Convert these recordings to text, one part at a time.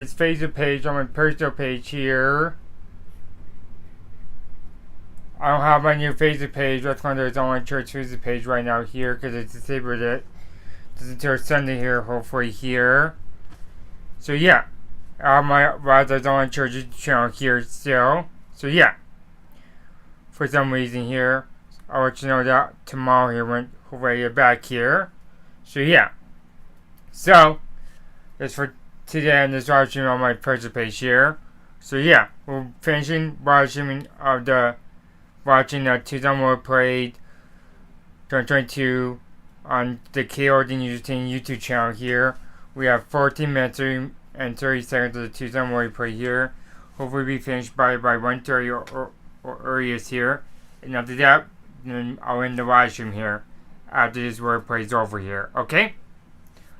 This Facebook page on my personal page here. I don't have my new Facebook page. That's why there's on my church Facebook page right now here because I disabled it. Just until Sunday here, hopefully here. So yeah, I have my Razor's on church channel here still. So yeah, for some reason here, I'll let you know that tomorrow here when hopefully I get back here. So yeah, so that's for today on this live stream on my personal page here. So yeah, we're finishing watching the Tucson World Parade 2022 on the KOD News YouTube channel here. We have 14 minutes and 30 seconds of the Tucson World Parade here. Hopefully we finish by 1:30 or earliest here. And after that, then I'll end the live stream here after this World Parade is over here. Okay?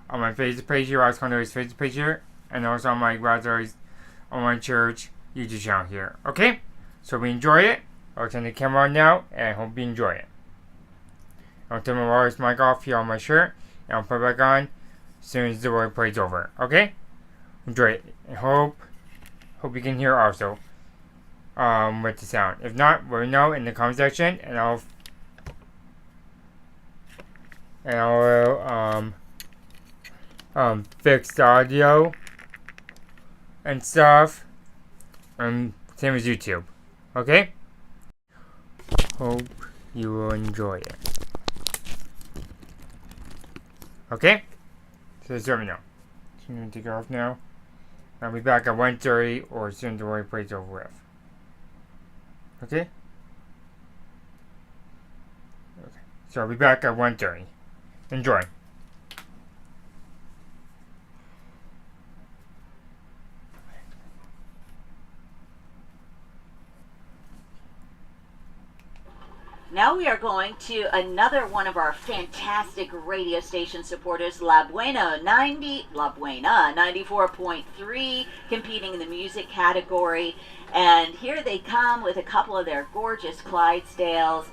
On my Facebook page here, I was going to his Facebook page here, and also on my Razor's Online Church YouTube channel here. Okay? So we enjoy it. I'll turn the camera on now, and I hope you enjoy it. I'll turn my wireless mic off here on my shirt, and I'll put it back on as soon as the World Parade's over. Okay? Enjoy it. And hope you can hear also with the sound. If not, let me know in the comment section, and I'll fix the audio and stuff, and same as YouTube. Okay? Hope you will enjoy it. Okay? So just let me know. So I'm going to take it off now. I'll be back at 1:30 or as soon as the World Parade's over with. Okay? Okay. So I'll be back at 1:30. Enjoy. Now we are going to another one of our fantastic radio station supporters, La Buena 94.3, competing in the music category. And here they come with a couple of their gorgeous Clydesdales.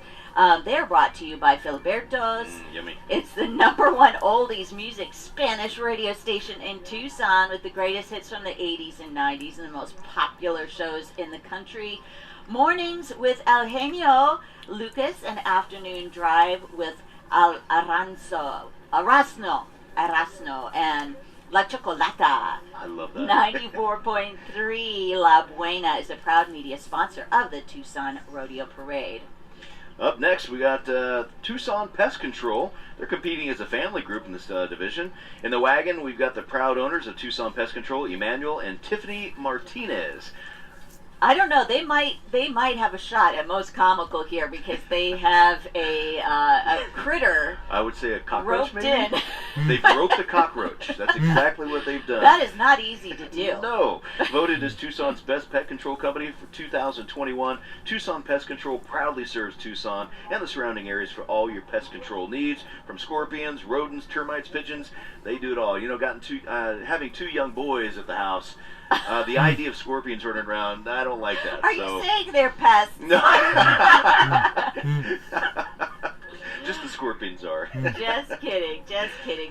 They're brought to you by Filiberto's. Yummy. It's the #1 oldies music Spanish radio station in Tucson with the greatest hits from the 80s and 90s and the most popular shows in the country. Mornings with Eugenio Lucas, and afternoon drive with Arasno, and La Chocolata. I love that. 94.3 La Buena is a proud media sponsor of the Tucson Rodeo Parade. Up next, we got Tucson Pest Control. They're competing as a family group in this division. In the wagon, we've got the proud owners of Tucson Pest Control, Emmanuel and Tiffany Martinez. I don't know. They might have a shot at most comical here because they have a critter. I would say a cockroach, roped maybe? in. They broke the cockroach. That's exactly what they've done. That is not easy to do. No. Voted as Tucson's best pet control company for 2021, Tucson Pest Control proudly serves Tucson and the surrounding areas for all your pest control needs, from scorpions, rodents, termites, pigeons. They do it all. You know, having 2 young boys at the house. The idea of scorpions running around, I don't like that. Are you saying they're pests? No. Just the scorpions are. Just kidding.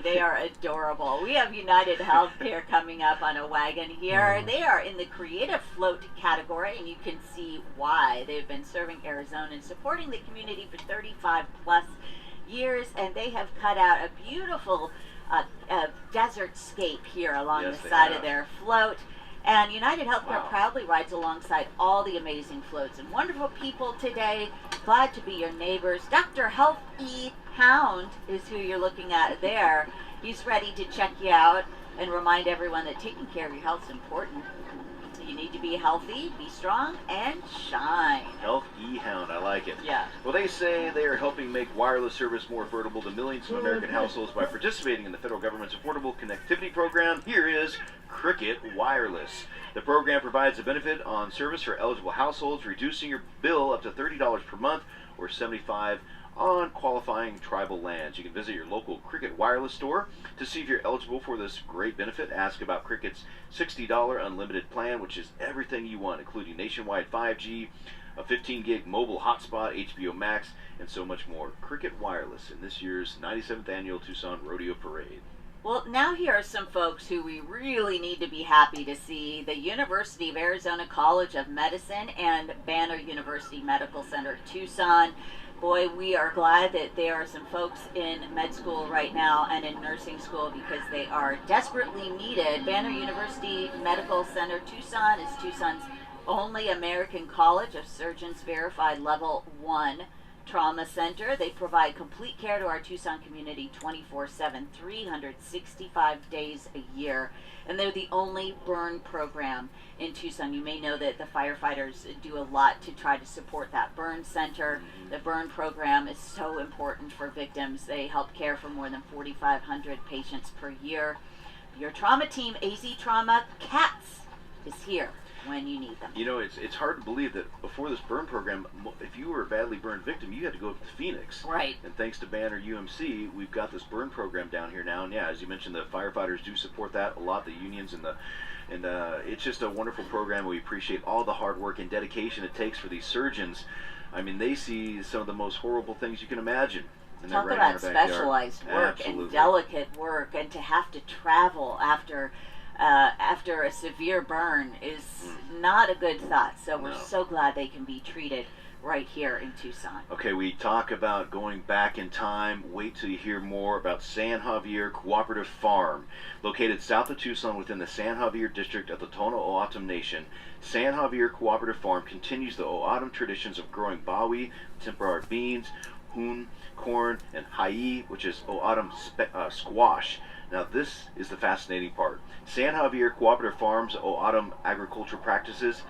They are adorable. We have United Healthcare coming up on a wagon here. They are in the Creative Float category, and you can see why. They've been serving Arizona and supporting the community for 35 plus years, and they have cut out a beautiful desert scape here along the side of their float. And United Healthcare proudly rides alongside all the amazing floats and wonderful people today. Glad to be your neighbors. Dr. Health E. Hound is who you're looking at there. He's ready to check you out and remind everyone that taking care of your health is important. You need to be healthy, be strong, and shine. Health E-Hound, I like it. Yeah. Well, they say they are helping make wireless service more affordable to millions of American households by participating in the federal government's Affordable Connectivity Program. Here is Cricket Wireless. The program provides a benefit on service for eligible households, reducing your bill up to $30 per month or $75 on qualifying tribal lands. You can visit your local Cricket Wireless store to see if you're eligible for this great benefit. Ask about Cricket's $60 unlimited plan, which is everything you want, including nationwide 5G, a 15-gig mobile hotspot, HBO Max, and so much more. Cricket Wireless in this year's 97th Annual Tucson Rodeo Parade. Well, now here are some folks who we really need to be happy to see. The University of Arizona College of Medicine and Banner University Medical Center, Tucson. Boy, we are glad that there are some folks in med school right now and in nursing school because they are desperately needed. Banner University Medical Center, Tucson is Tucson's only American College of Surgeons Verified Level 1 Trauma Center. They provide complete care to our Tucson community 24/7, 365 days a year. And they're the only burn program in Tucson. You may know that the firefighters do a lot to try to support that burn center. The burn program is so important for victims. They help care for more than 4,500 patients per year. Your trauma team, AZ Trauma Cats, is here when you need them. You know, it's hard to believe that before this burn program, if you were a badly burned victim, you had to go up to Phoenix. Right. And thanks to Banner UMC, we've got this burn program down here now. And yeah, as you mentioned, the firefighters do support that a lot, the unions and it's just a wonderful program. We appreciate all the hard work and dedication it takes for these surgeons. I mean, they see some of the most horrible things you can imagine. And Talk they're right in about our backyard. specialized work Absolutely. and delicate work, and to have to travel after a severe burn is not a good thought. So we're No. so glad they can be treated right here in Tucson. Okay, we talk about going back in time. Wait till you hear more about San Javier Cooperative Farm. Located south of Tucson within the San Javier district of the Tono O'odham Nation, San Javier Cooperative Farm continues the O'odham traditions of growing bawi, tempura beans, hoon, corn, and hai, which is O'odham squash. Now this is the fascinating part. San Javier Cooperative Farm's O'odham agricultural practices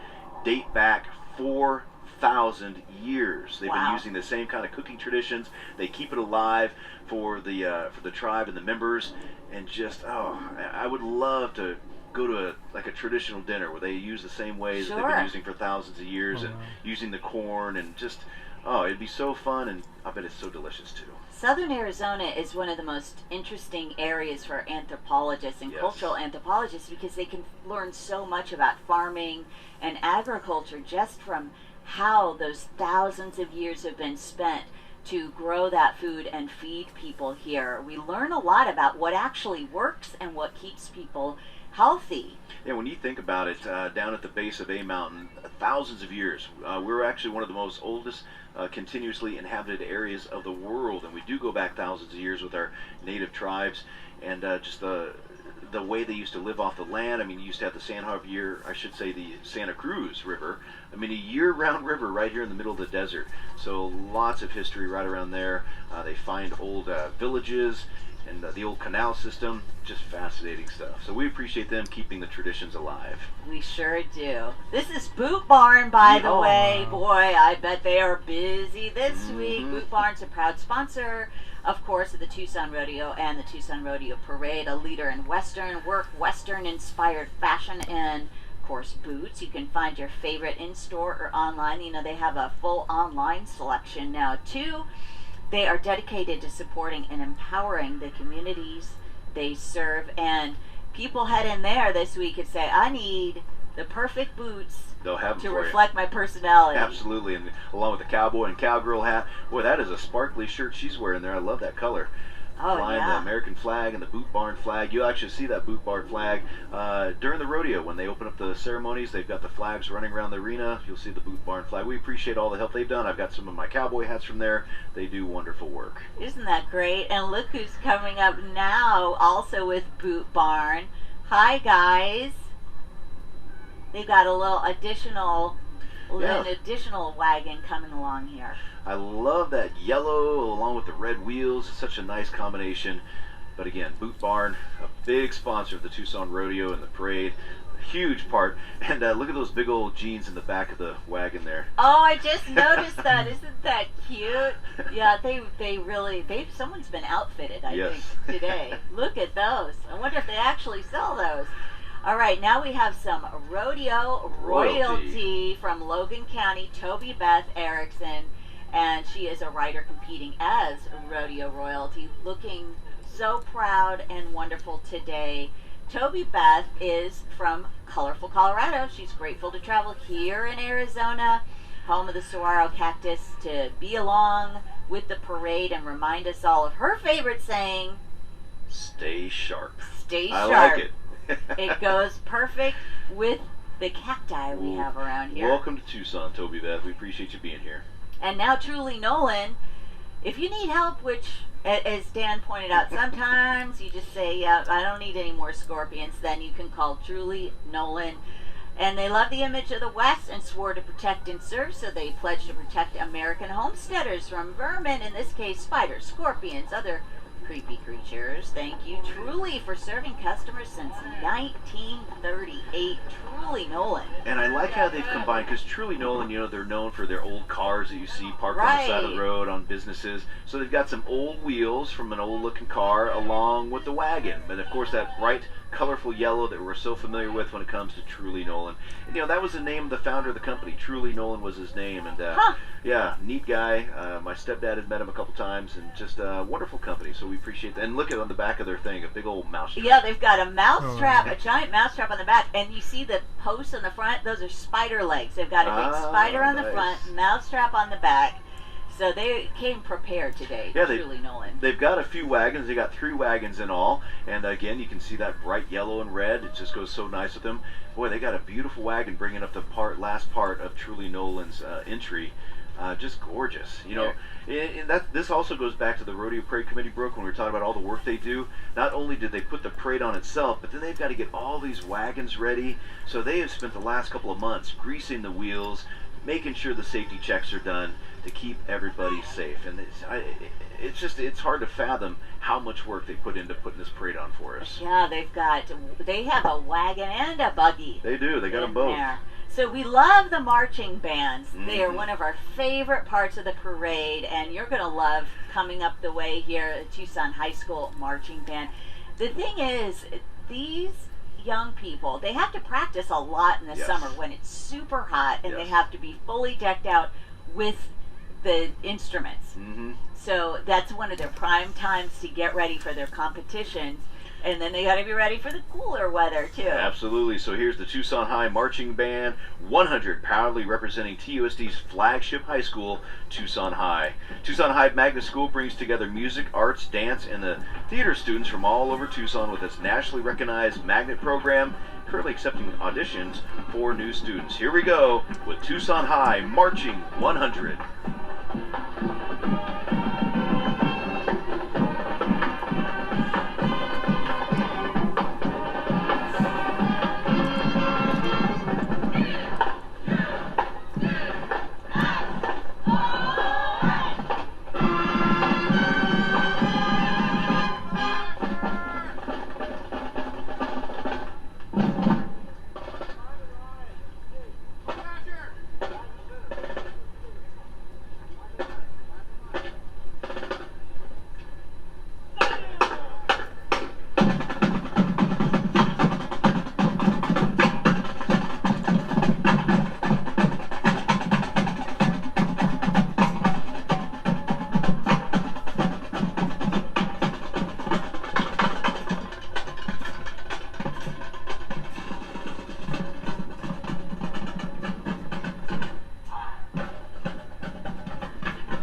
date back 4,000 years. They've been using the same kind of cooking traditions. They keep it alive for the tribe and the members. And just I would love to go to a traditional dinner where they use the same ways that they've been using for thousands of years, and using the corn, and just it'd be so fun, and I bet it's so delicious too. Southern Arizona is one of the most interesting areas for anthropologists and cultural anthropologists because they can learn so much about farming and agriculture just from how those thousands of years have been spent to grow that food and feed people here. We learn a lot about what actually works and what keeps people healthy. Yeah, when you think about it, down at the base of A Mountain, thousands of years, we're actually one of the most oldest continuously inhabited areas of the world, and we do go back thousands of years with our native tribes, and just the way they used to live off the land. I mean, you used to have the San Javier, I should say the Santa Cruz River. I mean, a year-round river right here in the middle of the desert. So lots of history right around there. They find old villages and the old canal system. Just fascinating stuff. So we appreciate them keeping the traditions alive. We sure do. This is Boot Barn, by the way. Boy, I bet they are busy this week. Boot Barn's a proud sponsor, of course, of the Tucson Rodeo and the Tucson Rodeo Parade, a leader in Western work, Western-inspired fashion, and, of course, boots. You can find your favorite in-store or online. You know, they have a full online selection now, too. They are dedicated to supporting and empowering the communities they serve, and people head in there this week and say, I need the perfect boots They'll have to them for reflect my personality. Absolutely, and along with the cowboy and cowgirl hat. Boy, that is a sparkly shirt she's wearing there. I love that color. Flying the American flag and the Boot Barn flag. You'll actually see that Boot Barn flag during the rodeo when they open up the ceremonies. They've got the flags running around the arena. You'll see the Boot Barn flag. We appreciate all the help they've done. I've got some of my cowboy hats from there. They do wonderful work. Isn't that great? And look who's coming up now, also with Boot Barn. Hi, guys. They've got a little additional wagon coming along here. I love that yellow along with the red wheels. It's such a nice combination. But again, Boot Barn, a big sponsor of the Tucson Rodeo and the parade. A huge part. And look at those big old jeans in the back of the wagon there. Oh, I just noticed that. Isn't that cute? Yeah, someone's been outfitted, I think, today. Look at those. I wonder if they actually sell those. All right, now we have some rodeo royalty from Logan County, Toby Beth Erickson, and she is a rider competing as rodeo royalty, looking so proud and wonderful today. Toby Beth is from colorful Colorado. She's grateful to travel here in Arizona, home of the saguaro cactus, to be along with the parade and remind us all of her favorite saying, Stay sharp. Stay I sharp. like it. It goes perfect with the cacti we have around here. Welcome to Tucson, Toby Beth. We appreciate you being here. And now Truly Nolan, if you need help, which, as Dan pointed out, sometimes you just say, yeah, I don't need any more scorpions, then you can call Truly Nolan. And they love the image of the West and swore to protect and serve, so they pledged to protect American homesteaders from vermin, in this case spiders, scorpions, other creepy creatures. Thank you, Truly, for serving customers since 1938. Truly Nolan. And I like how they've combined, because Truly Nolan, you know, they're known for their old cars that you see parked on the side of the road on businesses. So they've got some old wheels from an old looking car along with the wagon. And of course that bright, colorful yellow that we're so familiar with when it comes to Truly Nolan. And, you know, that was the name of the founder of the company. Truly Nolan was his name. And yeah, neat guy. My stepdad had met him a couple times, and just a wonderful company. So we appreciate that. And look at on the back of their thing, a big old mouse trap. Yeah, they've got a mouse trap, a giant mouse trap on the back, and you see the posts on the front. Those are spider legs. They've got a big spider on the front, mouse trap on the back. So they came prepared today. Yeah, Truly Nolan. They've got a few wagons. They got 3 wagons in all. And again, you can see that bright yellow and red. It just goes so nice with them. Boy, they got a beautiful wagon bringing up the last part of Truly Nolan's entry. Just gorgeous. You know, this also goes back to the Rodeo Parade Committee, Brooke, when we were talking about all the work they do. Not only did they put the parade on itself, but then they've got to get all these wagons ready. So they have spent the last couple of months greasing the wheels, making sure the safety checks are done to keep everybody safe. And it's hard to fathom how much work they put into putting this parade on for us. Yeah, they have a wagon and a buggy. They do. They got them both. There. So we love the marching bands. They are one of our favorite parts of the parade, and you're going to love coming up the way here at Tucson High School Marching Band. The thing is, these young people, they have to practice a lot in the summer when it's super hot, and they have to be fully decked out with the instruments. So that's one of their prime times to get ready for their competitions. And then they got to be ready for the cooler weather, too. Absolutely. So here's the Tucson High Marching Band 100, proudly representing TUSD's flagship high school, Tucson High. Tucson High Magnet School brings together music, arts, dance, and the theater students from all over Tucson with its nationally recognized magnet program, currently accepting auditions for new students. Here we go with Tucson High Marching 100.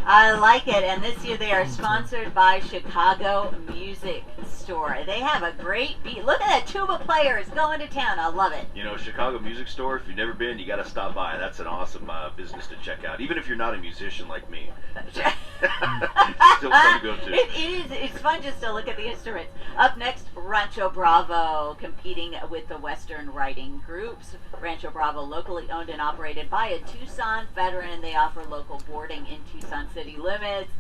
I like it, and this year they are sponsored by Chicago Music Store. They have a great beat. Look at that, tuba players going to town. I love it. You know, Chicago Music Store, if you've never been, you got to stop by. That's an awesome business to check out, even if you're not a musician like me. It's still fun to go to. It's fun just to look at the instruments. Up next, Rancho Bravo, competing with the Western Writing Groups. Rancho Bravo, locally owned and operated by a Tucson veteran. They offer local boarding in Tucson city limits.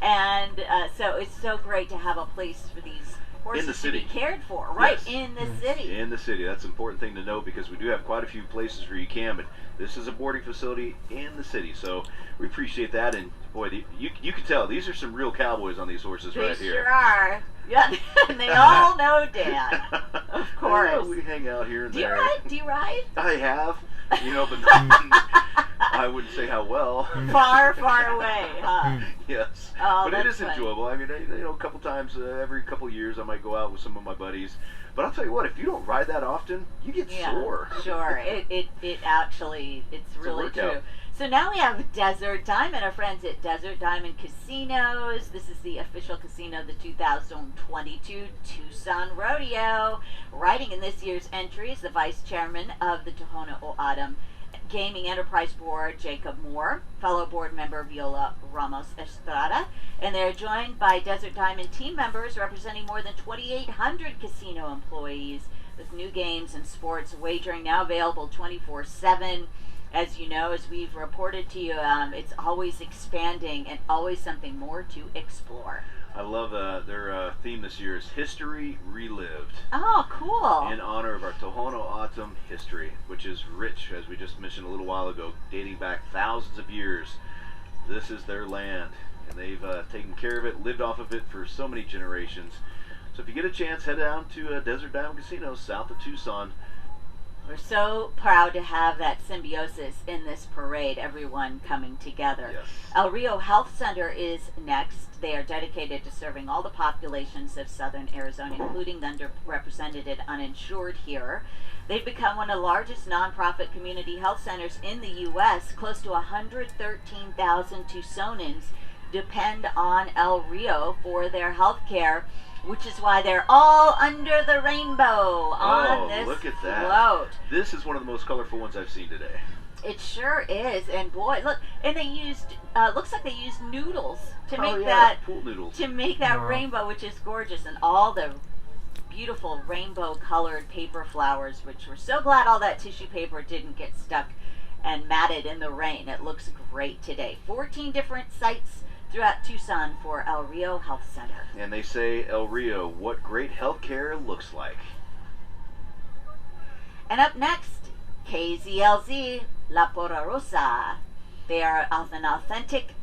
And so it's so great to have a place for these horses in the city to be cared for, right? Yes. In the city. In the city. That's an important thing to know, because we do have quite a few places where you can, but this is a boarding facility in the city, so we appreciate that. And boy, you can tell these are some real cowboys on these horses right here. They sure are. Yeah, and they all know Dan, of course. Yeah, we hang out here and there. Do you ride? I have, but I wouldn't say how well. Far, far away, huh? Yes. Oh, but it is funny. enjoyable. I mean, a couple times every couple of years I might go out with some of my buddies. But I'll tell you what, if you don't ride that often, you get sore. Sure. It actually, it's really true. So now we have Desert Diamond, our friends at Desert Diamond Casinos. This is the official casino of the 2022 Tucson Rodeo. Writing in this year's entry is the Vice Chairman of the Tohono O'odham Gaming Enterprise Board, Jacob Moore, fellow board member Viola Ramos Estrada, and they're joined by Desert Diamond team members representing more than 2,800 casino employees, with new games and sports wagering now available 24/7. As you know, as we've reported to you, it's always expanding and always something more to explore. I love their theme this year is History Relived. Oh, cool. In honor of our Tohono O'odham history, which is rich, as we just mentioned a little while ago, dating back thousands of years. This is their land, and they've taken care of it, lived off of it for so many generations. So if you get a chance, head down to Desert Diamond Casino, south of Tucson. We're so proud to have that symbiosis in this parade, everyone coming together. Yes. El Rio Health Center is next. They are dedicated to serving all the populations of southern Arizona, including the underrepresented and uninsured here. They've become one of the largest nonprofit community health centers in the U.S. Close to 113,000 Tucsonans depend on El Rio for their health care, which is why they're all under the rainbow on this look at that. float. This is one of the most colorful ones I've seen today. It sure is, and boy, look, and they used, looks like they used noodles to make pool noodles. to make that rainbow, which is gorgeous, and all the beautiful rainbow-colored paper flowers, which we're so glad all that tissue paper didn't get stuck and matted in the rain. It looks great today. 14 different sites throughout Tucson for El Rio Health Center. And they say, El Rio, what great healthcare looks like. And up next, KZLZ La Pororosa. They are an authentic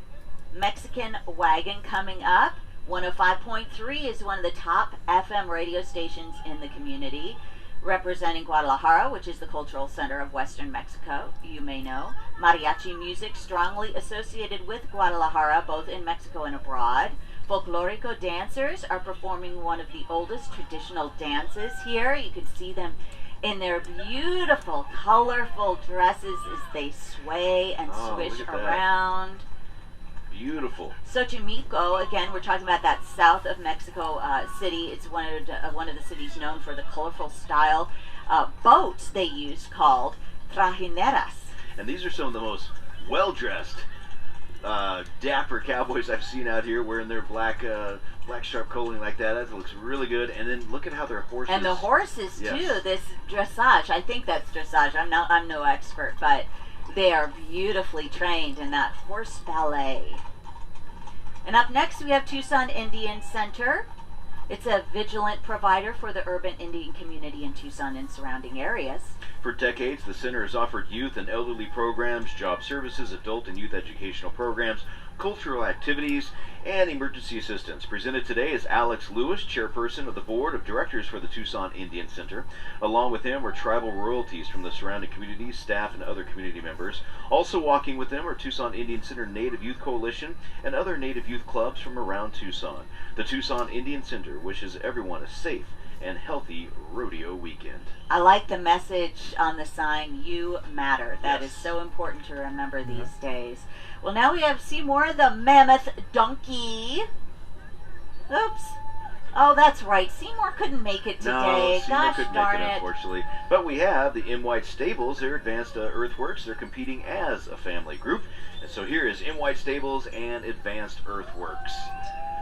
Mexican wagon coming up. 105.3 is one of the top FM radio stations in the community, representing Guadalajara, which is the cultural center of Western Mexico, you may know. Mariachi music strongly associated with Guadalajara, both in Mexico and abroad. Folklorico dancers are performing one of the oldest traditional dances here. You can see them in their beautiful, colorful dresses as they sway and swish around. Beautiful. Xochimilco, again, we're talking about that south of Mexico city. It's one of the cities known for the colorful style boats they use called trajineras. And these are some of the most well-dressed, dapper cowboys I've seen out here wearing their black sharp clothing like that. That looks really good. And then look at how their horses... And the horses, too. This dressage. I think that's dressage. I'm no expert, but they are beautifully trained in that horse ballet. And up next we have Tucson Indian Center. It's a vigilant provider for the urban Indian community in Tucson and surrounding areas. For decades, the center has offered youth and elderly programs, job services, adult and youth educational programs, cultural activities, and emergency assistance. Presented today is Alex Lewis, chairperson of the board of directors for the Tucson Indian Center. Along with him are tribal royalties from the surrounding communities, staff, and other community members. Also walking with them are Tucson Indian Center Native Youth Coalition and other Native youth clubs from around Tucson. The Tucson Indian Center wishes everyone a safe and healthy rodeo weekend. I like the message on the sign, "You matter." That is so important to remember these days. Well, now we have Seymour the Mammoth Donkey. Oops. Oh, that's right. Seymour couldn't make it today. No, Seymour Gosh couldn't darn make it, it. unfortunately. But we have the M. White Stables, their Advanced Earthworks. They're competing as a family group. And so here is M. White Stables and Advanced Earthworks.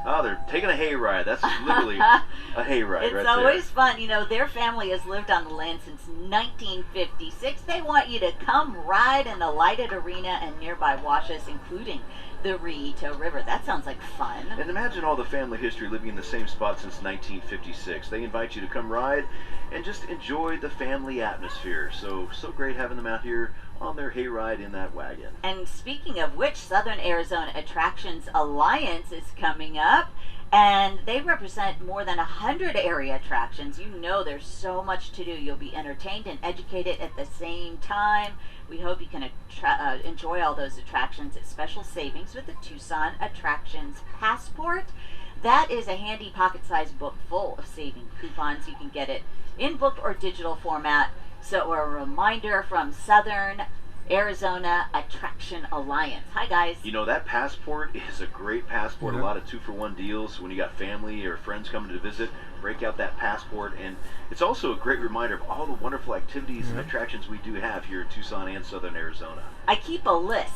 Oh, they're taking a hayride. That's literally a hayride right there. It's always fun. You know, their family has lived on the land since 1956. They want you to come ride in the lighted arena and nearby washes, including the Rito River. That sounds like fun. And imagine all the family history living in the same spot since 1956. They invite you to come ride and just enjoy the family atmosphere. So great having them out here on their hayride in that wagon. And speaking of which, Southern Arizona Attractions Alliance is coming up, and they represent more than 100 area attractions. You know there's so much to do. You'll be entertained and educated at the same time. We hope you can enjoy all those attractions at special savings with the Tucson Attractions Passport. That is a handy pocket-sized book full of saving coupons. You can get it in book or digital format. So a reminder from Southern Arizona Attraction Alliance. Hi, guys. You know, that passport is a great passport. Yeah. A lot of 2-for-1 deals when you got family or friends coming to visit. Break out that passport, and it's also a great reminder of all the wonderful activities and attractions we do have here in Tucson and Southern Arizona. I keep a list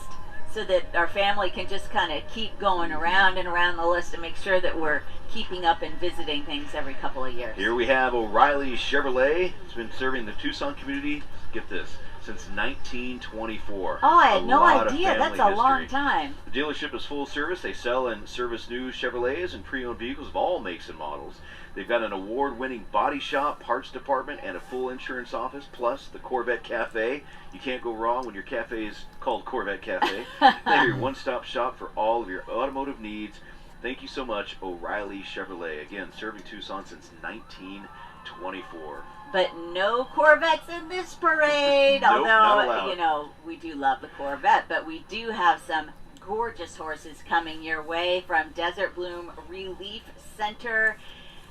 so that our family can just kind of keep going around and around the list and make sure that we're keeping up and visiting things every couple of years. Here we have O'Reilly Chevrolet. It's been serving the Tucson community, get this, since 1924. Oh, I had A no lot of idea. family That's a long history. time. The dealership is full service. They sell and service new Chevrolets and pre-owned vehicles of all makes and models. They've got an award-winning body shop, parts department, and a full insurance office, plus the Corvette Cafe. You can't go wrong when your cafe is called Corvette Cafe. They're your one-stop shop for all of your automotive needs. Thank you so much, O'Reilly Chevrolet. Again, serving Tucson since 1924. But no Corvettes in this parade. Nope, not allowed. Although, you know, we do love the Corvette, but we do have some gorgeous horses coming your way from Desert Bloom Relief Center.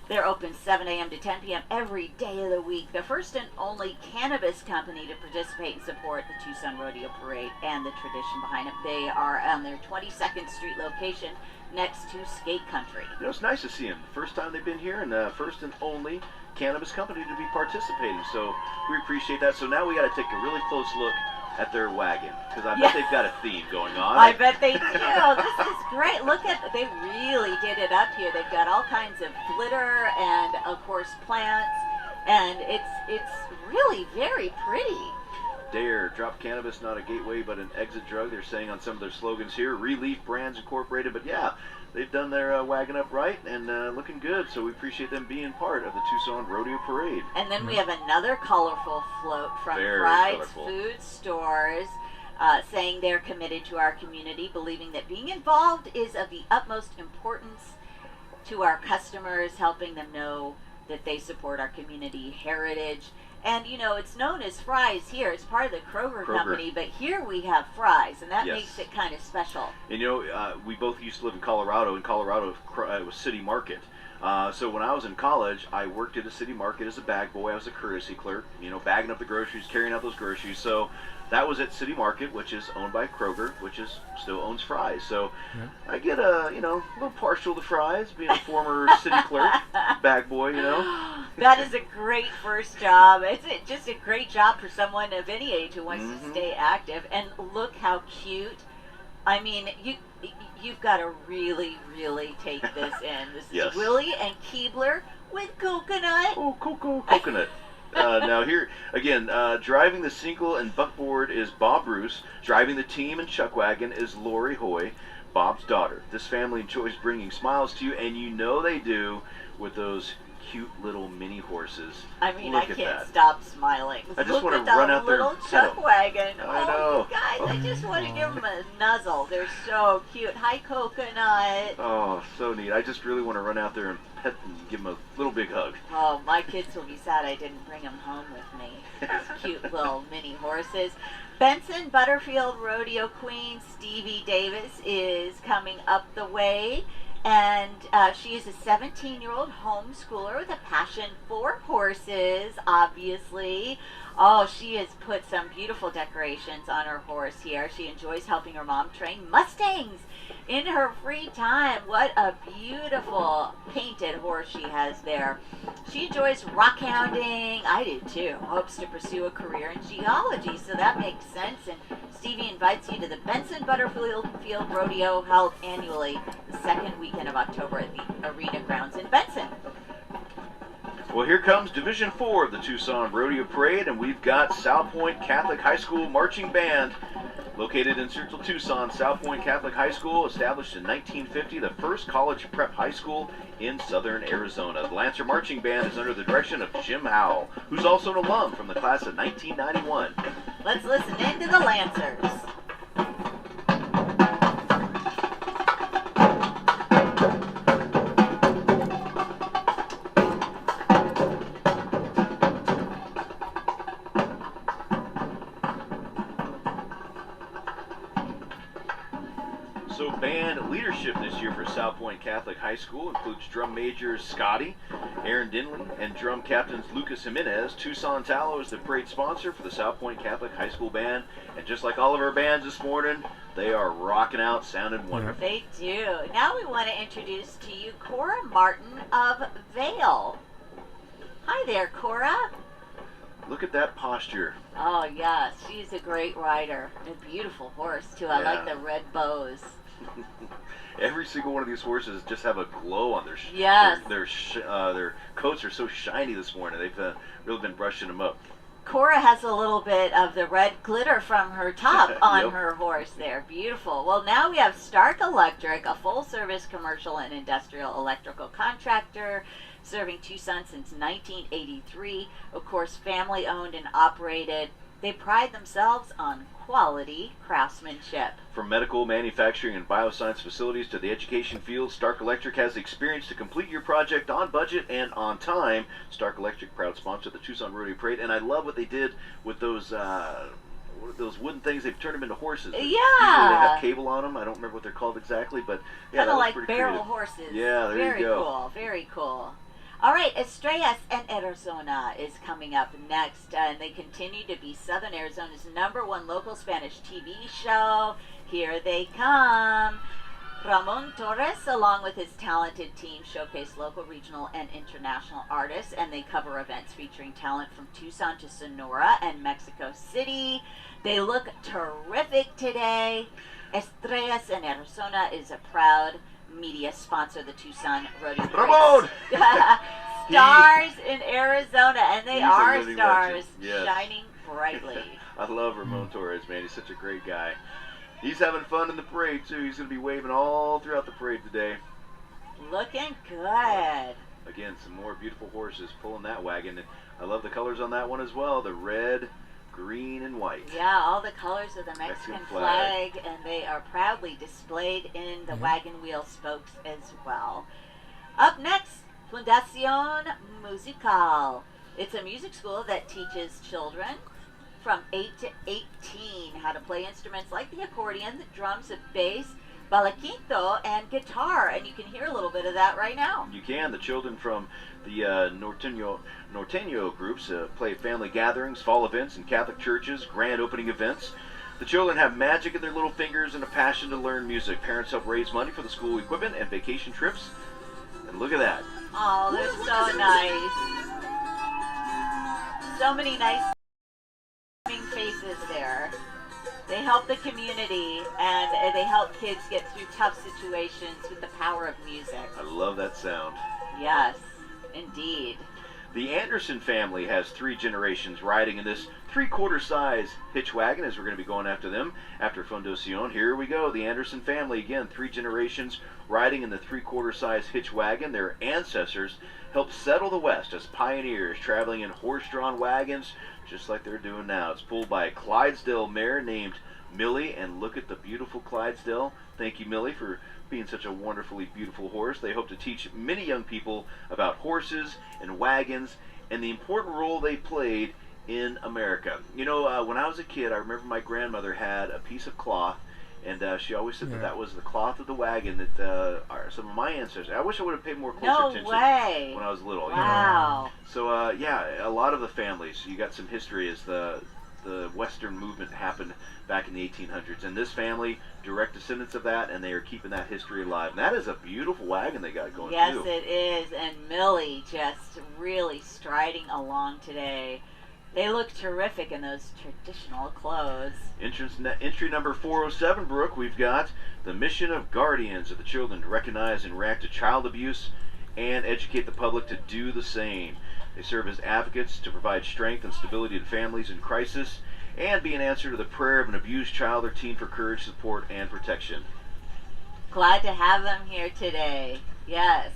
They're open 7 a.m. to 10 p.m. every day of the week. The first and only cannabis company to participate and support the Tucson Rodeo Parade and the tradition behind it. They are on their 22nd Street location next to Skate Country. You know, it's nice to see them. First time they've been here, and first and only cannabis company to be participating. So we appreciate that. So now we got to take a really close look at their wagon, because I bet they've got a theme going on. I bet they do. This is great. Look at, they really did it up here. They've got all kinds of glitter and, of course, plants, and it's really very pretty. Dare, drop cannabis, not a gateway, but an exit drug. They're saying on some of their slogans here. Relief Brands Incorporated. But yeah, they've done their wagon up right and looking good. So we appreciate them being part of the Tucson Rodeo Parade. And then we have another colorful float from Very Fried's colorful. Food Stores, saying they're committed to our community, believing that being involved is of the utmost importance to our customers, helping them know that they support our community heritage. And, you know, it's known as Fry's here. It's part of the Kroger company, but here we have Fry's, and that Yes. makes it kind of special. And you know, we both used to live in Colorado. In Colorado, it was City Market. So when I was in college, I worked at a city market as a bag boy. I was a courtesy clerk, you know, bagging up the groceries, carrying out those groceries. So that was at City Market, which is owned by Kroger, which is still owns Fry's. So I get a little partial to Fry's, being a former city clerk, bag boy, you know. That is a great first job. It's just a great job for someone of any age who wants to stay active. And look how cute. I mean, you've got to really, really take this in. This Yes. is Willie and Keebler with coconut. Oh, coconut. Now here, again, driving the single and buckboard is Bob Bruce. Driving the team and chuck wagon is Lori Hoy, Bob's daughter. This family enjoys bringing smiles to you, and you know they do with those cute little mini horses. I mean, Look I at can't that. stop smiling. I just Look wanna at that run out there little and pet 'em. chuck wagon. I Oh, know. you guys, I just want to give them a nuzzle. They're so cute. Hi, coconut. Oh, so neat. I just really want to run out there and pet them and give them a little big hug. Oh, my kids will be sad I didn't bring them home with me. These cute little mini horses. Benson Butterfield Rodeo Queen Stevie Davis is coming up the way. And she is a 17-year-old homeschooler with a passion for horses, obviously. Oh, she has put some beautiful decorations on her horse here. She enjoys helping her mom train Mustangs in her free time. What a beautiful painted horse she has there. She enjoys rock hounding. I do too. Hopes to pursue a career in geology, so that makes sense. And Stevie invites you to the Benson Butterfield Rodeo, held annually the second weekend of October at the Arena Grounds in Benson. Well, here comes Division 4 of the Tucson Rodeo Parade, and we've got South Point Catholic High School Marching Band. Located in Central Tucson, South Point Catholic High School, established in 1950, the first college prep high school in southern Arizona. The Lancer Marching Band is under the direction of Jim Howell, who's also an alum from the class of 1991. Let's listen in to the Lancers. Also, band leadership this year for South Point Catholic High School includes drum majors Scotty, Aaron Dinley, and drum captains Lucas Jimenez. Tucson Tallow is the parade sponsor for the South Point Catholic High School Band. And just like all of our bands this morning, they are rocking out, sounding wonderful. They do. Now we want to introduce to you Cora Martin of Vail. Hi there, Cora. Look at that posture. Oh, yes. She's a great rider. A beautiful horse, too. I like the red bows. Every single one of these horses just have a glow on their Yes. Their coats are so shiny this morning. They've really been brushing them up. Cora has a little bit of the red glitter from her top on her horse there. Beautiful. Well, now we have Stark Electric, a full-service commercial and industrial electrical contractor serving Tucson since 1983. Of course, family-owned and operated. They pride themselves on quality craftsmanship. From medical, manufacturing, and bioscience facilities to the education field, Stark Electric has the experience to complete your project on budget and on time. Stark Electric, proud sponsor of the Tucson Rodeo Parade, and I love what they did with those wooden things. They've turned them into horses. Yeah. Usually they have cable on them. I don't remember what they're called exactly, but yeah, kind of like pretty barrel creative. horses. Yeah, there Very you go. cool. Very cool. All right, Estrellas en Arizona is coming up next, and they continue to be Southern Arizona's #1 local Spanish TV show. Here they come. Ramon Torres, along with his talented team, showcase local, regional, and international artists, and they cover events featuring talent from Tucson to Sonora and Mexico City. They look terrific today. Estrellas en Arizona is a proud media sponsor of the Tucson Rodeo Ramon! Stars in Arizona, and they He's a are living stars, legend. Yes. shining brightly. I love Ramon Torres, man. He's such a great guy. He's having fun in the parade, too. He's going to be waving all throughout the parade today. Looking good. Again, some more beautiful horses pulling that wagon. And I love the colors on that one as well. The red, green, and white. Yeah, all the colors of the Mexican Mexican flag. flag, and they are proudly displayed in the wagon wheel spokes as well. Up next, Fundación Musical. It's a music school that teaches children from 8 to 18 how to play instruments like the accordion, the drums, the bass, balaquinto, and guitar. And you can hear a little bit of that right now. You can. The children from the Norteño groups play family gatherings, fall events, and Catholic churches, grand opening events. The children have magic in their little fingers and a passion to learn music. Parents help raise money for the school equipment and vacation trips. And look at that. Oh, they're so nice. So many nice faces there. They help the community, and they help kids get through tough situations with the power of music. I love that sound. Yes, indeed. The Anderson family has 3 generations riding in this 3/4 size hitch wagon, as we're going to be going after them after Fundación. Here we go. The Anderson family, again, 3 generations riding in the 3/4 size hitch wagon. Their ancestors helped settle the West as pioneers, traveling in horse-drawn wagons, just like they're doing now. It's pulled by a Clydesdale mare named Millie, and look at the beautiful Clydesdale. Thank you, Millie, for being such a wonderfully beautiful horse. They hope to teach many young people about horses and wagons and the important role they played in America. You know, when I was a kid, I remember my grandmother had a piece of cloth, and she always said that was the cloth of the wagon that some of my ancestors. I wish I would have paid more closer attention when I was little. Wow. You know? So yeah, a lot of the families, you got some history as the Western movement happened back in the 1800s, and this family, direct descendants of that, and they are keeping that history alive. And that is a beautiful wagon they got going. Yes, too. it is, and Millie just really striding along today. They look terrific in those traditional clothes. Entry number 407, Brooke, we've got the mission of guardians of the children to recognize and react to child abuse and educate the public to do the same. They serve as advocates to provide strength and stability to families in crisis and be an answer to the prayer of an abused child or teen for courage, support, and protection. Glad to have them here today. Yes.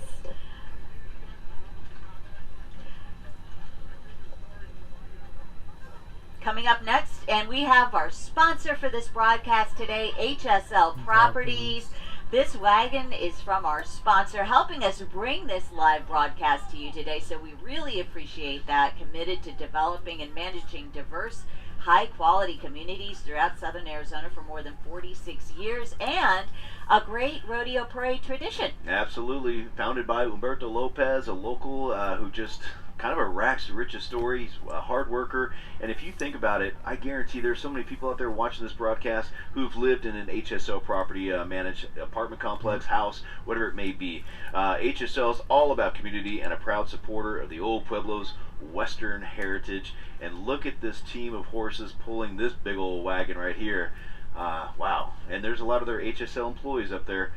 Coming up next, and we have our sponsor for this broadcast today, HSL Properties. This wagon is from our sponsor, helping us bring this live broadcast to you today, so we really appreciate that. Committed to developing and managing diverse, high-quality communities throughout Southern Arizona for more than 46 years, and a great rodeo parade tradition. Absolutely. Founded by Humberto Lopez, a local who just kind of a rags to riches story. He's a hard worker. And if you think about it, I guarantee there's so many people out there watching this broadcast who've lived in an HSL property, managed apartment complex, house, whatever it may be. HSL is all about community and a proud supporter of the old Pueblo's Western heritage. And look at this team of horses pulling this big old wagon right here. Wow. And there's a lot of their HSL employees up there.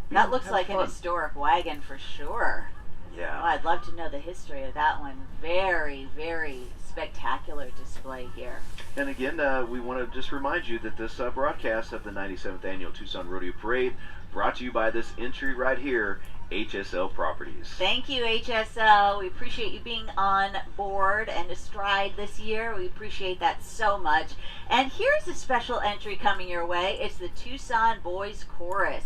That looks Have like fun. an historic wagon for sure. Yeah. Oh, I'd love to know the history of that one. Very, very spectacular display here. And again, we want to just remind you that this broadcast of the 97th Annual Tucson Rodeo Parade brought to you by this entry right here, HSL Properties. Thank you, HSL. We appreciate you being on board and astride this year. We appreciate that so much. And here's a special entry coming your way. It's the Tucson Boys Chorus.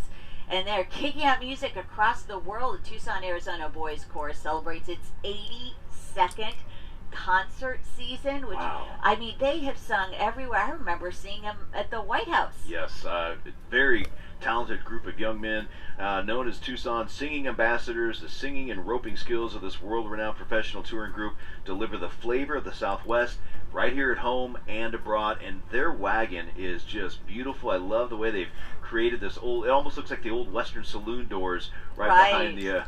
And they're kicking out music across the world. The Tucson, Arizona Boys Chorus celebrates its 82nd concert season, which, Wow. I mean, they have sung everywhere. I remember seeing them at the White House. Yes, very talented group of young men known as Tucson Singing Ambassadors. The singing and roping skills of this world-renowned professional touring group deliver the flavor of the Southwest right here at home and abroad, and their wagon is just beautiful. I love the way they've created this old, it almost looks like the old Western saloon doors right behind the...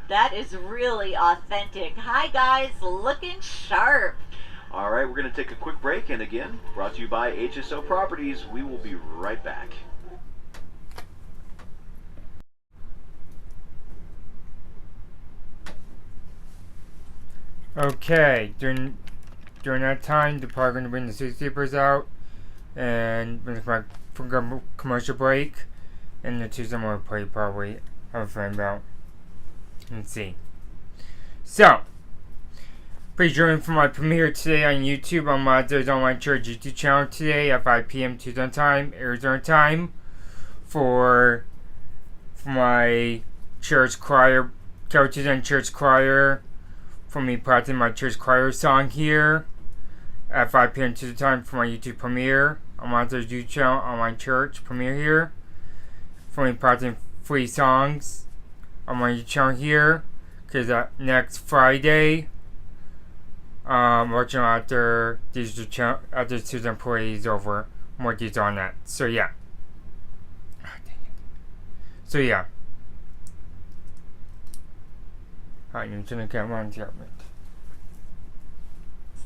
That is really authentic. Hi, guys, looking sharp. All right, we're going to take a quick break, and again, brought to you by HSO Properties. We will be right back. Okay, during that time, they're probably going to bring the newspapers out and bring us back from commercial break, and the Tucson more play probably have a friend about. Let's see. So, please join me for my premiere today on YouTube on Mazda's Online Church YouTube channel today at 5 p.m. Tucson time, Arizona time, for my church choir, Carol Tucson Church Choir, for me practicing my church choir song here at 5 p.m. Tucson time for my YouTube premiere on Mazda's YouTube channel, Online Church premiere here, for me practicing 3 songs on my YouTube channel here, because next Friday, watching after digital channel, after Tucson play is over, more details on that. So yeah. So yeah. Alright, I'm gonna get one here.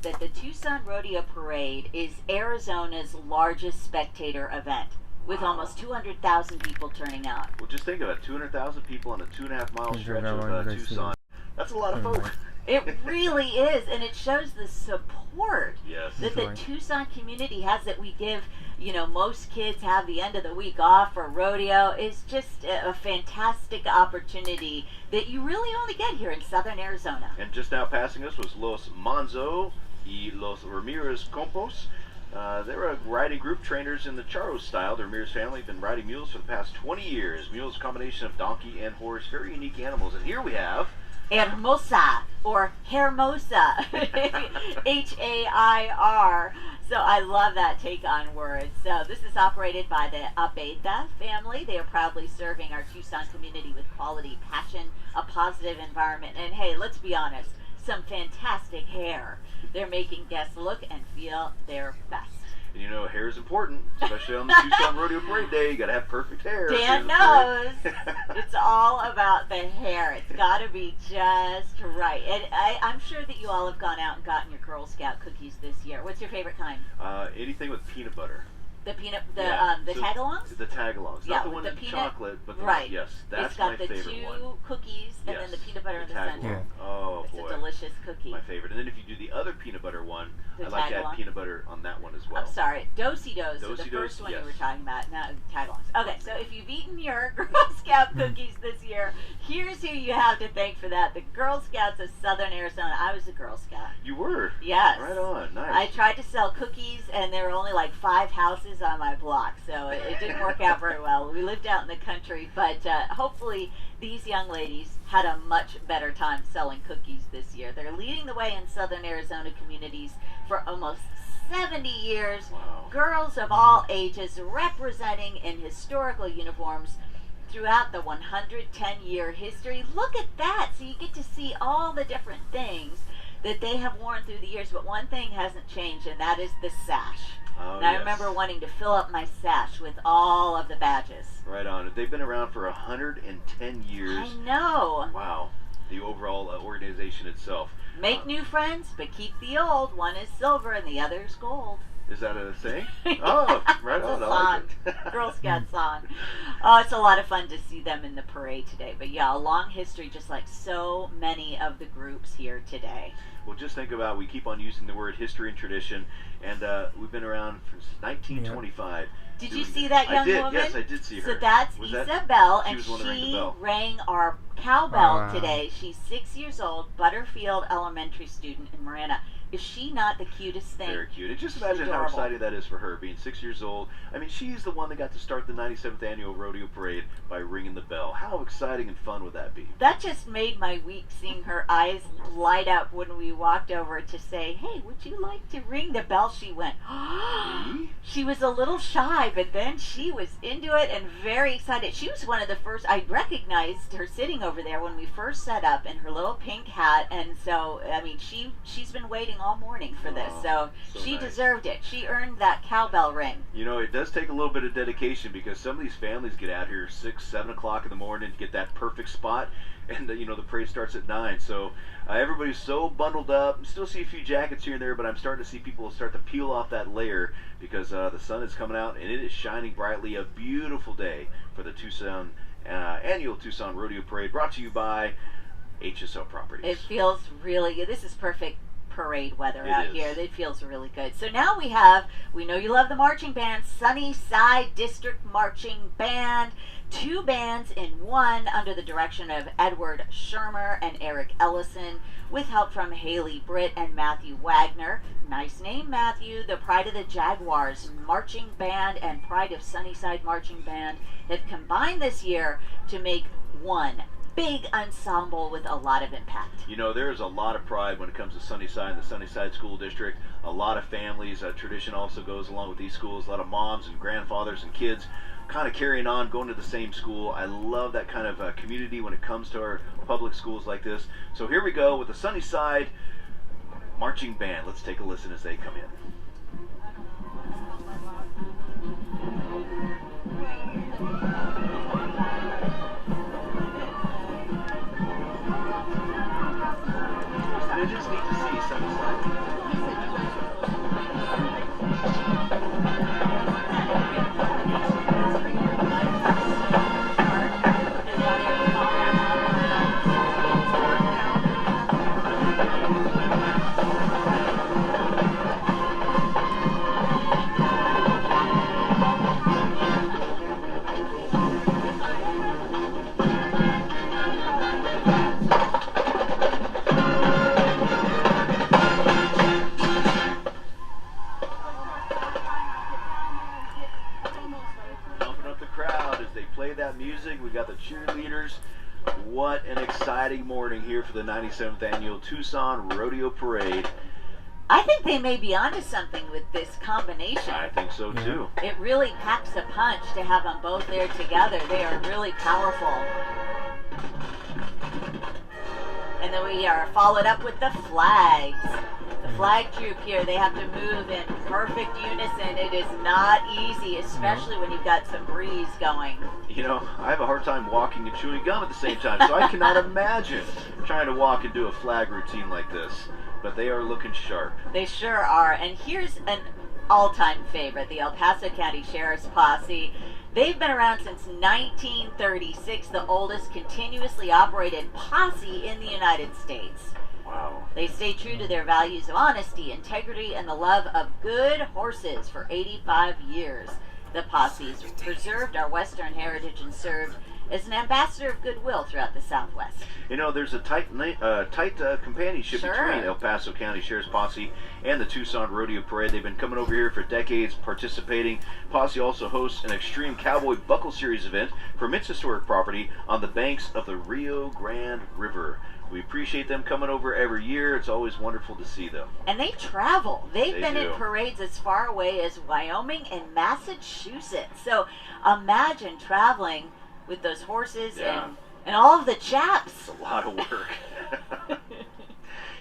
That the Tucson Rodeo Parade is Arizona's largest spectator event, with almost 200,000 people turning out. Well, just think of it, 200,000 people on a 2.5 mile stretch of Tucson. That's a lot of folk. It really is, and it shows the support Yes. that the Tucson community has, that we give, you know, most kids have the end of the week off for rodeo. It's just a fantastic opportunity that you really only get here in southern Arizona. And just now passing us was Los Manzo y Los Ramirez Compos. They're a riding group, trainers in the Charro style. The Ramirez family have been riding mules for the past 20 years. Mules, a combination of donkey and horse, very unique animals. And here we have Hermosa, or Hermosa, H-A-I-R. So I love that take on words. So this is operated by the Abeda family. They are proudly serving our Tucson community with quality, passion, a positive environment, and hey, let's be honest, some fantastic hair. They're making guests look and feel their best. And you know, hair is important, especially on the Tucson Rodeo Parade Day. You gotta have perfect hair. Dan knows. It's all about the hair. It's gotta be just right. And I'm sure that you all have gone out and gotten your Girl Scout cookies this year. What's your favorite kind? Anything with peanut butter. The peanut, the Yeah. the So tagalongs? The tagalongs, Yeah, not the with one the in peanut- chocolate, but the Right. yes, that's It's got my the favorite 2 one. cookies and then the peanut butter in the tagalong. center. Oh It's boy, a delicious cookie. my favorite. And then if you do the other peanut butter one, The I like to tagalong? add peanut butter on that one as well. I'm sorry, Do-si-dos, so the Do-si-dos, first one yes. you were talking about, not tagalongs. Okay, so if you've eaten your Girl Scout cookies this year, here's who you have to thank for that. The Girl Scouts of Southern Arizona. I was a Girl Scout. You were? Yes. Right on, nice. I tried to sell cookies, and there were only like 5 houses on my block, so it didn't work out very well. We lived out in the country, but hopefully these young ladies had a much better time selling cookies this year. They're leading the way in southern Arizona communities for almost 70 years. Wow. girls of all ages representing in historical uniforms throughout the 110-year history. Look at that. So you get to see all the different things that they have worn through the years, but one thing hasn't changed, and that is the sash. Oh, and I yes. remember wanting to fill up my sash with all of the badges. Right on. They've been around for 110 years. I know. Wow. The overall organization itself. Make new friends, but keep the old. One is silver and the other is gold. Is that a saying? Oh, right on. It's a I like song. it. Girl Scout song. Oh, it's a lot of fun to see them in the parade today. But yeah, a long history, just like so many of the groups here today. Well, just think about, we keep on using the word history and tradition, and we've been around since 1925. Did you see that young woman? Yes, I did see her. So that's Was Isabel, she and was the one that rang the she bell. rang our cowbell Wow. today. She's 6 years old, Butterfield Elementary student in Marana. Is she not the cutest thing? Very cute. And just imagine how Adorable. exciting that is for her, being 6 years old. I mean, she's the one that got to start the 97th Annual Rodeo Parade by ringing the bell. How exciting and fun would that be? That just made my week, seeing her eyes light up when we walked over to say, hey, would you like to ring the bell? She went, Me? she was a little shy, but then she was into it and very excited. She was one of the first, I recognized her sitting over there when we first set up in her little pink hat. And so, I mean, she's been waiting all morning for this. So she nice. deserved it. She earned that cowbell ring. You know, it does take a little bit of dedication, because some of these families get out here 6, 7 o'clock in the morning to get that perfect spot, and you know, the parade starts at 9. So everybody's so bundled up. Still see a few jackets here and there, but I'm starting to see people start to peel off that layer, because the sun is coming out and it is shining brightly. A beautiful day for the Tucson annual Tucson Rodeo Parade, brought to you by HSL Properties. It feels really good. This is perfect parade weather It out is. here. It feels really good. So now we know you love the marching band, Sunnyside District Marching Band. 2 bands in one, under the direction of Edward Shermer and Eric Ellison, with help from Haley Britt and Matthew Wagner. Nice name, Matthew. The Pride of the Jaguars Marching Band and Pride of Sunnyside Marching Band have combined this year to make one big ensemble with a lot of impact. You know, there's a lot of pride when it comes to Sunnyside and the Sunnyside School District. A lot of families, tradition also goes along with these schools. A lot of moms and grandfathers and kids kind of carrying on, going to the same school. I love that kind of community when it comes to our public schools like this. So here we go with the Sunnyside Marching Band. Let's take a listen as they come in. I just need to see Sunnyside. Pumping up the crowd as they play that music. We got the cheerleaders. What an exciting morning here for the 97th Annual Tucson Rodeo Parade. I think they may be onto something with this combination. I think so too. It really packs a punch to have them both there together. They are really powerful. And then we are followed up with the flags. The flag troop here, they have to move in perfect unison. It is not easy, especially when you've got some breeze going. You know, I have a hard time walking and chewing gum at the same time, so I cannot imagine trying to walk and do a flag routine like this. But they are looking sharp. They sure are. And here's an all-time favorite, the El Paso County Sheriff's Posse. They've been around since 1936, the oldest continuously operated posse in the United States. Wow. They stay true to their values of honesty, integrity, and the love of good horses for 85 years. The posse's preserved our Western heritage and served as an ambassador of goodwill throughout the Southwest. You know, there's a tight companionship Sure. between El Paso County Sheriff's Posse and the Tucson Rodeo Parade. They've been coming over here for decades, participating. Posse also hosts an Extreme Cowboy Buckle Series event from its historic property on the banks of the Rio Grande River. We appreciate them coming over every year. It's always wonderful to see them. And they travel. They've They been do. in parades as far away as Wyoming and Massachusetts. So imagine traveling with those horses Yeah. and all of the chaps. It's a lot of work.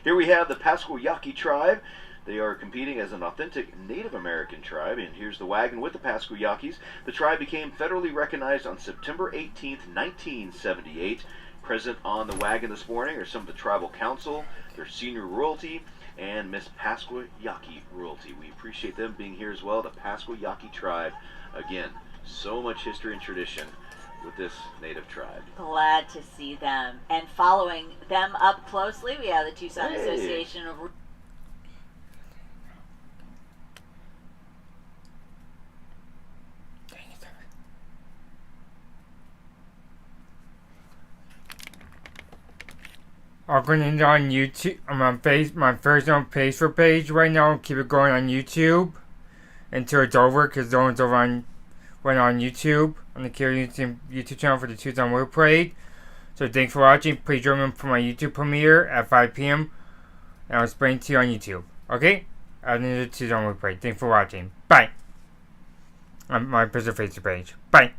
Here we have the Pasquayaki tribe. They are competing as an authentic Native American tribe, and here's the wagon with the Pasquayakis. The tribe became federally recognized on September 18th, 1978. Present on the wagon this morning are some of the tribal council, their senior royalty, and Miss Pasquayaki royalty. We appreciate them being here as well, the Pasquayaki tribe. Again, so much history and tradition with this native tribe. Glad to see them. And following them up closely, we have the Tucson Hey. Association of I'm going to end on YouTube. I'm on my personal Facebook page right now. Keep it going on YouTube until it's over, because the one's over on YouTube on the Care YouTube channel for the Tucson World Parade. So thanks for watching. Please join me for my YouTube premiere at 5 p.m. and I'll explain to you on YouTube. Okay? At the end of the Tucson World Parade. Thanks for watching. Bye. On my personal Facebook page. Bye.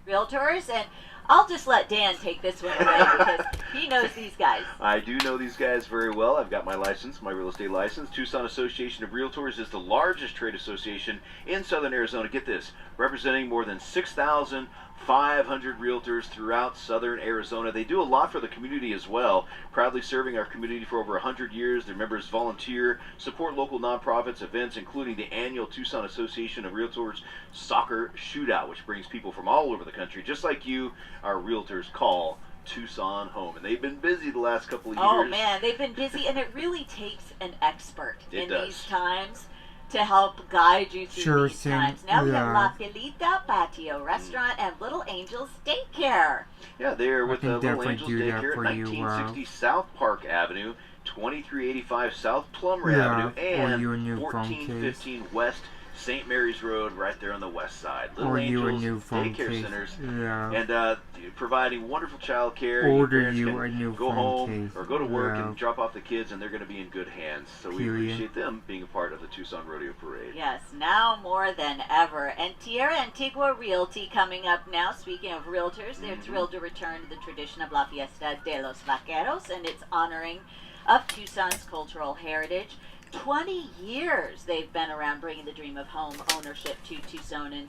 Realtors, and I'll just let Dan take this one away because he knows these guys. I do know these guys very well. I've got my license, my real estate license. Tucson Association of Realtors is the largest trade association in southern Arizona. Get this, representing more than 6,500 realtors throughout southern Arizona. They do a lot for the community as well, proudly serving our community for over 100 years. Their members volunteer, support local nonprofits, events, including the annual Tucson Association of Realtors Soccer Shootout, which brings people from all over the country, just like you, our realtors, call Tucson home. And they've been busy the last couple of years. Oh man, they've been busy, and it really takes an expert It in does. these times to help guide you through Sure these thing, times. Now we have yeah. La Filita Patio Restaurant and Little Angels Daycare. Yeah, they're with can the Little definitely Angels do that Daycare for at you, 1960 South Park Avenue, 2385 South Plummer Yeah, Avenue, or you a and new phone case. 1415 West St. Mary's Road, right there on the west side. Little Or you a Angels new phone Daycare case. Centers, Yeah. and providing wonderful child care. Order Your parents you can a new go phone home case. or go to work Yeah. and drop off the kids, and they're going to be in good hands. So we Period. appreciate them being a part of the Tucson Rodeo Parade. Yes, now more than ever. And Tierra Antigua Realty coming up now. Speaking of realtors, they're thrilled to return to the tradition of La Fiesta de los Vaqueros and its honoring of Tucson's cultural heritage. 20 years they've been around bringing the dream of home ownership to Tucsonans,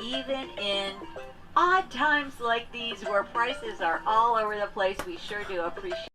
even in odd times like these where prices are all over the place. We sure do appreciate